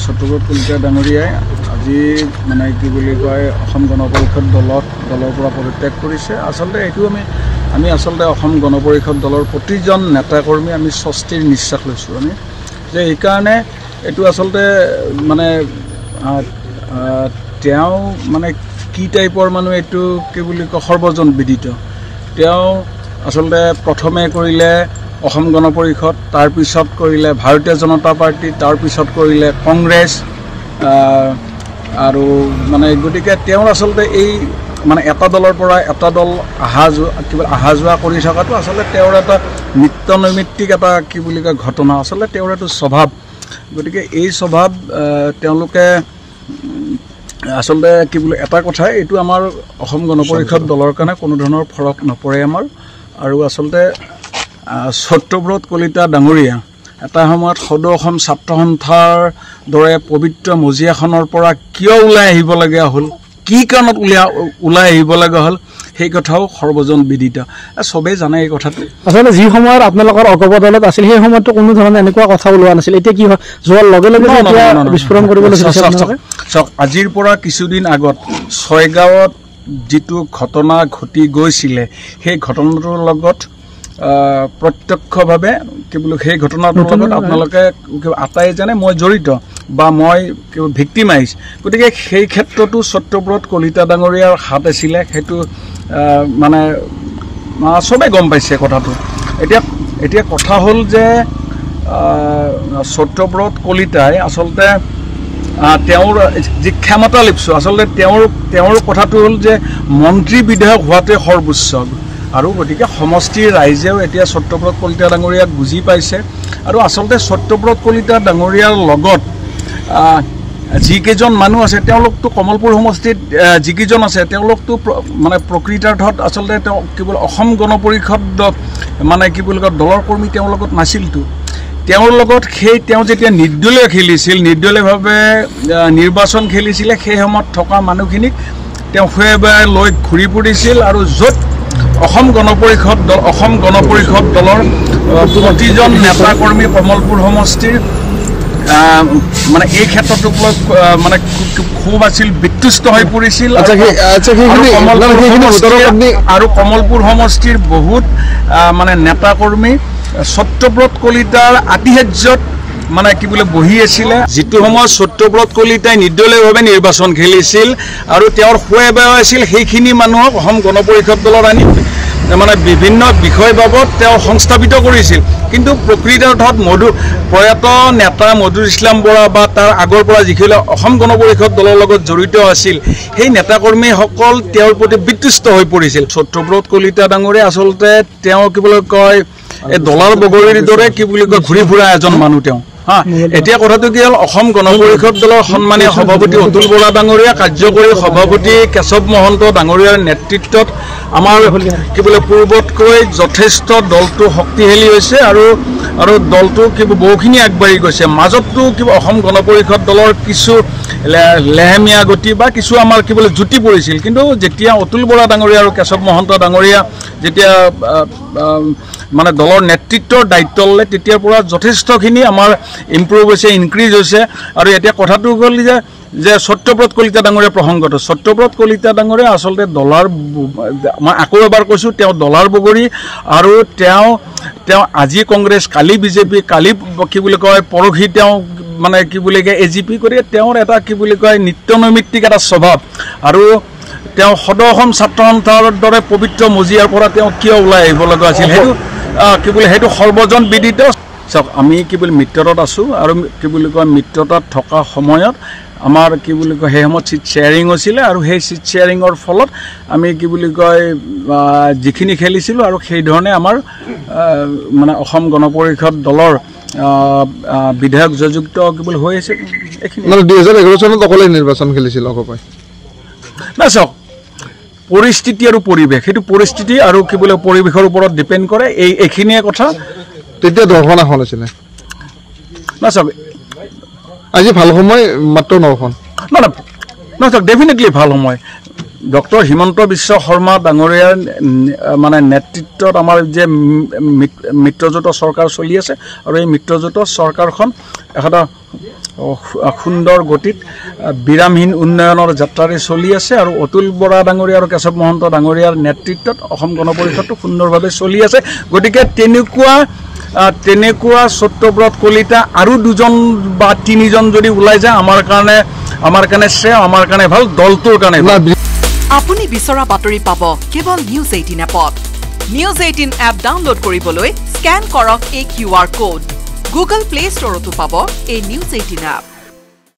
সত্যব্ৰত কলিতা ডাঙৰীয়াই আজি মানে কি বুলি কয় অসম গণ পৰিষদ দলৰ পৰা পদত্যাগ কৰিছে। আচলতে এইটো আমি আচলতে অসম গণ পৰিষদ দলৰ প্ৰতিজন নেতাকৰ্মী আমি স্বস্তিৰ নিশ্বাস লৈছোঁ আমি যে এইকাৰণে এইটো আচলতে মানে তেওঁ মানে কি টাইপৰ মানুহ এইটো কি বুলি কয় সৰ্বজন বিদিত। তেওঁ আচলতে প্ৰথমে কৰিলে অসম গণ পৰিষদ, তাৰপিছত কৰিলে ভাৰতীয় জনতা পাৰ্টি, তাৰপিছত কৰিলে কংগ্ৰেছ আৰু মানে গতিকে তেওঁৰ আচলতে এই মানে এটা দলৰ পৰা এটা দল অহা যোৱা কৰি থকাটো আচলতে তেওঁৰ এটা নিত্য নৈমিত্তিক এটা কি বুলি কয় ঘটনা, আচলতে তেওঁৰ এইটো স্বভাৱ। গতিকে এই স্বভাৱ তেওঁলোকে আচলতে কি বুলি এটা কথা, এইটো আমাৰ অসম গণ পৰিষদ দলৰ কাৰণে কোনো ধৰণৰ ফৰক নপৰে আমাৰ। আৰু আচলতে সত্যব্ৰত কলিতা ডাঙৰীয়া এটা সময়ত সদৌ অসম ছাত্ৰ সন্থাৰ দৰে পবিত্ৰ মজিয়াখনৰ পৰা কিয় ওলাই আহিব লগা হ'ল, কি কাৰণত ওলাই আহিব লগা হ'ল, সেই কথাও সৰ্বজন বিদিত, চবেই জানে এই কথাটো। আচলতে যি সময়ত আপোনালোকৰ অগবদলত আছিল সেই সময়তো কোনো ধৰণে এনেকুৱা কথা ওলোৱা নাছিল, এতিয়া কি হয় যোৱাৰ লগে লগে বিস্ফোৰণ কৰিবলৈ চাওক, আজিৰ পৰা কিছুদিন আগত ছয়গাঁৱত যিটো ঘটনা ঘটি গৈছিলে সেই ঘটনাটোৰ লগত প্ৰত্যক্ষভাৱে কি বোলো সেই ঘটনাটোৰ লগত আপোনালোকে আটাই জানে মই জড়িত বা মই ভিক্টিমাইজ। গতিকে সেই ক্ষেত্ৰতো সত্যব্ৰত কলিতা ডাঙৰীয়াৰ হাত আছিলে, সেইটো মানে চবেই গম পাইছে কথাটো। এতিয়া কথা হ'ল যে সত্যব্ৰত কলিতাই আচলতে তেওঁৰ যি ক্ষমতা লিপ্স, আচলতে তেওঁৰ কথাটো হ'ল যে মন্ত্ৰী বিধায়ক হোৱাটোৱে সৰ্বোচ্চ। আৰু গতিকে সমষ্টিৰ ৰাইজেও এতিয়া সত্যব্ৰত কলিতা ডাঙৰীয়াক বুজি পাইছে। আৰু আচলতে সত্যব্ৰত কলিতা ডাঙৰীয়াৰ লগত যিকেইজন মানুহ আছে তেওঁলোকতো কমলপুৰ সমষ্টিত যিকেইজন আছে তেওঁলোকতো মানে প্ৰকৃতাৰ্থত আচলতে তেওঁ কেৱল অসম গণ পৰিষদ মানে কি বুলি কয় দলৰ কৰ্মী তেওঁৰ লগত নাছিলতো। তেওঁৰ লগত তেওঁ যেতিয়া নিৰ্দলীয় খেলিছিল, নিৰ্দলীয়ভাৱে নিৰ্বাচন খেলিছিলে, সেই সময়ত থকা মানুহখিনিক তেওঁ শুৱাই লৈ ঘূৰি ফুৰিছিল। আৰু য'ত অসম গণ পৰিষদ দলৰ প্ৰতিজন নেতা কৰ্মী কমলপুৰ সমষ্টিৰ মানে এই ক্ষেত্ৰতো মানে খুব আছিল, বিতুষ্ট হৈ পৰিছিল। আৰু কমলপুৰ সমষ্টিৰ বহুত মানে নেতা কৰ্মী সত্যব্ৰত কলিতাৰ আতিশয্যত মানে কি বোলে বহি আছিলে। যিটো সময়ত সত্যব্ৰত কলিতাই নিৰ্দলীয়ভাৱে নিৰ্বাচন খেলিছিল আৰু তেওঁৰ শুৱাই আছিল, সেইখিনি মানুহক অসম গণ পৰিষদ দলত আনি মানে বিভিন্ন বিষয় বাবদ তেওঁ সংস্থাপিত কৰিছিল। কিন্তু প্ৰকৃতাৰ্থত প্ৰয়াত নেতা মধুৰ ইছলাম বৰা বা তাৰ আগৰ পৰা যিখিনি অসম গণ পৰিষদ দলৰ লগত জড়িত আছিল সেই নেতাকৰ্মীসকল তেওঁৰ প্ৰতি বিতুষ্ট হৈ পৰিছিল। সত্যব্ৰত কলিতা ডাঙৰীয়া আচলতে তেওঁ কি বুলি কয় এই ডলাৰ বগৰীৰ দৰে কি বুলি কয় ঘূৰি ফুৰা এজন মানুহ তেওঁ। এতিয়া কথাটো কি হ'ল, অসম গণ পৰিষদ দলৰ সন্মানীয় সভাপতি অতুল বৰা ডাঙৰীয়া, কাৰ্যকৰী সভাপতি কেশৱ মহন্ত ডাঙৰীয়াৰ নেতৃত্বত আমাৰ কি বোলে পূৰ্বতকৈ যথেষ্ট দলটো শক্তিশালী হৈছে আৰু দলটো বহুখিনি আগবাঢ়ি গৈছে। মাজতো অসম গণ পৰিষদ দলৰ কিছু লেহেমীয়া গতি বা কিছু আমাৰ কি বোলে জুতি পৰিছিল। কিন্তু যেতিয়া অতুল বৰা ডাঙৰীয়া আৰু কেশৱ মহন্ত ডাঙৰীয়া যেতিয়া মানে দলৰ নেতৃত্বৰ দায়িত্ব ল'লে তেতিয়াৰ পৰা যথেষ্টখিনি আমাৰ ইম্প্ৰুভ হৈছে, ইনক্ৰিজ হৈছে। আৰু এতিয়া কথাটো হ'ল যে সত্যব্ৰত কলিতা ডাঙৰীয়া প্ৰসংগত সত্যব্ৰত কলিতা ডাঙৰীয়া আচলতে ডলাৰ, মই আকৌ এবাৰ কৈছোঁ, তেওঁ ডলাৰ বগৰী। আৰু তেওঁ আজি কংগ্ৰেছ, কালি বিজেপি, কালি কি বুলি কয় পৰহি তেওঁ মানে কি বুলি কয় AGP কৰি তেওঁৰ এটা কি বুলি কয় নিত্য নৈমিত্তিক এটা স্বভাৱ। আৰু তেওঁ সদৌ অসম ছাত্ৰ সন্থাৰ দৰে পবিত্ৰ মজিয়াৰ পৰা তেওঁ কিয় ওলাই আহিব লগা আছিল সেইটো সৰ্বজন বিদিত। চাওক, আমি কি বুলি মিত্ৰতাত আছোঁ আৰু কি বুলি কয় মিত্ৰতাত থকা সময়ত আমাৰ কি বুলি কয় সেই সময়ত ছিট শ্বেয়াৰিং হৈছিলে। আৰু সেই ছিট শ্বেয়াৰিঙৰ ফলত আমি কি বুলি কয় যিখিনি খেলিছিলোঁ আৰু সেইধৰণে আমাৰ মানে অসম গণ পৰিষদ দলৰ বিধায়ক জয়যুক্ত কি বুলি হৈ আছে। এইখিনি 2011 চনত অকলে নিৰ্বাচন খেলিছিল অকপাই না। চাওক, পৰিস্থিতি আৰু পৰিৱেশ, সেইটো পৰিস্থিতি আৰু কি বোলে পৰিৱেশৰ ওপৰত ডিপেণ্ড কৰে। এইখিনিয়ে কথা। তেতিয়া দৰ্শন এখন আছিলে না। চাওক, আজি ভাল সময় মাত্ৰ 9খন না চাওক, ডেফিনেটলি ভাল সময়। ডক্টৰ হিমন্ত বিশ্ব শৰ্মা ডাঙৰীয়াৰ মানে নেতৃত্বত আমাৰ যে মিত্ৰজোঁটৰ চৰকাৰ চলি আছে আৰু এই মিত্ৰজোঁটৰ চৰকাৰখন এটা সুন্দৰ গতিত বিৰামহীন উন্নয়নৰ যাত্ৰাৰে চলি আছে আৰু অতুল বৰা ডাঙৰীয়া আৰু কেশৱ মহন্ত ডাঙৰীয়াৰ নেতৃত্বত অসম গণ পৰিষদটো সুন্দৰভাৱে চলি আছে গতিকে তেনেকুৱা সত্যব্ৰত কলিতা আৰু 2জন বা 3জন যদি ওলাই যায় আমাৰ কাৰণে শ্ৰেয় আমাৰ কাৰণে ভাল দলটোৰ কাৰণে আপুনি বিচৰা বাতৰি পাব কেৱল নিউজ 18 এপত নিউজ 18 এপ ডাউনলোড কৰিবলৈ স্ক্যান কৰক এই QR কোড গুগল প্লে ষ্টৰতো পাব এই নিউজ 18 এপ